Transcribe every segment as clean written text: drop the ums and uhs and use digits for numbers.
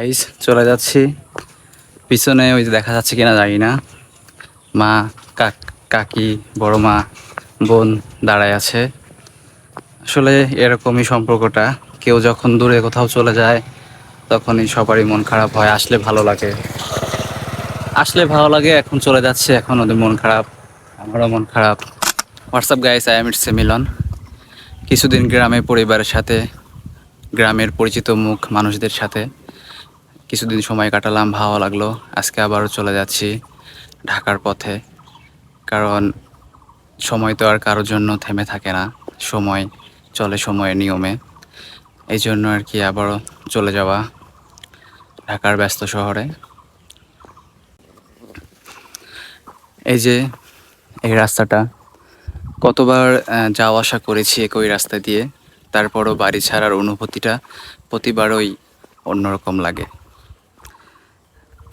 Guys চলে যাচ্ছি। পিছনে ওই যে দেখা যাচ্ছে কিনা জানি না, মা কাকি বড় মা বোন দাঁড়ায় আছে। আসলে এরকমই সম্পর্কটা, কেউ যখন দূরে কোথাও চলে যায় তখনই সবারই মন খারাপ হয়। আসলে ভালো লাগে। এখন চলে যাচ্ছে, এখন ওদের মন খারাপ, আমারও মন খারাপ। What's up guys, I am it's Milan. কিছুদিন গ্রামে পরিবারের সাথে, গ্রামের পরিচিত মুখ মানুষদের সাথে কিছুদিন সময় কাটালাম, ভালো লাগলো। আজকে আবারও চলে যাচ্ছি ঢাকার পথে, কারণ সময় তো আর কারোর জন্য থেমে থাকে না, সময় চলে সময়ের নিয়মে। এই জন্য আর কি আবারও চলে যাওয়া ঢাকার ব্যস্ত শহরে। এই যে এই রাস্তাটা, কতবার যাওয়া আসা করেছি একই রাস্তা দিয়ে, তারপরও বাড়ি ছাড়ার অনুভূতিটা প্রতিবারই অন্যরকম লাগে।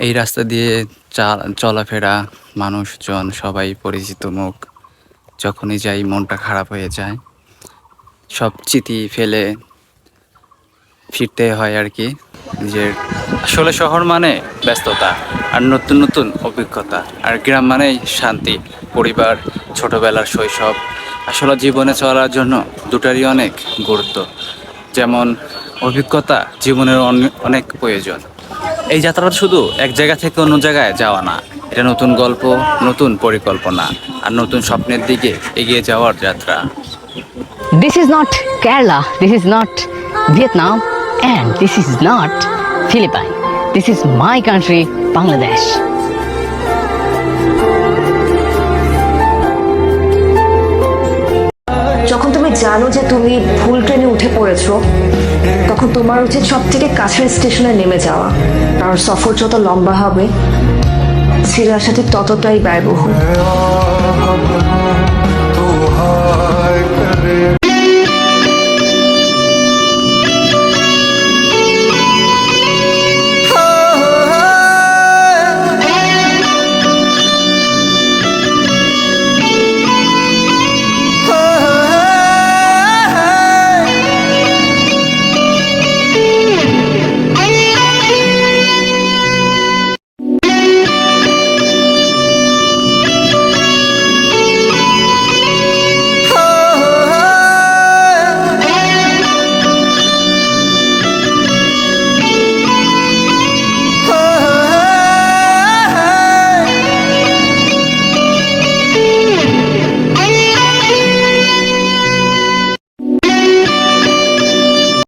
এই রাস্তা দিয়ে চলাফেরা, মানুষজন সবাই পরিচিত মুখ। যখনই যাই মনটা খারাপ হয়ে যায়, সব স্মৃতি ফেলে ফিরতে হয় আর কি নিজের। আসলে শহর মানে ব্যস্ততা আর নতুন নতুন অভিজ্ঞতা, আর গ্রাম মানেই শান্তি, পরিবার, ছোটবেলার শৈশব। আসলে জীবনে চলার জন্য দুটারই অনেক গুরুত্ব। যেমন অভিজ্ঞতা জীবনের অনেক প্রয়োজন। এই যাত্রাটা শুধু এক জায়গা থেকে অন্য জায়গায় যাওয়া না, এটা নতুন গল্প, নতুন পরিকল্পনা আর নতুন স্বপ্নের দিকে এগিয়ে যাওয়ার যাত্রা। This is not Kerala, this is not Vietnam, and this is not Philippines. This is my country, Bangladesh. যখন তুমি জানো যে তুমি ভুল ট্রেনে উঠে পড়েছো, তখন তোমার উচিত সব থেকে কাছের স্টেশনে নেমে যাওয়া, কারণ সফর যত লম্বা হবে ফিরে আসাতে ততটাই ব্যয়বহুল।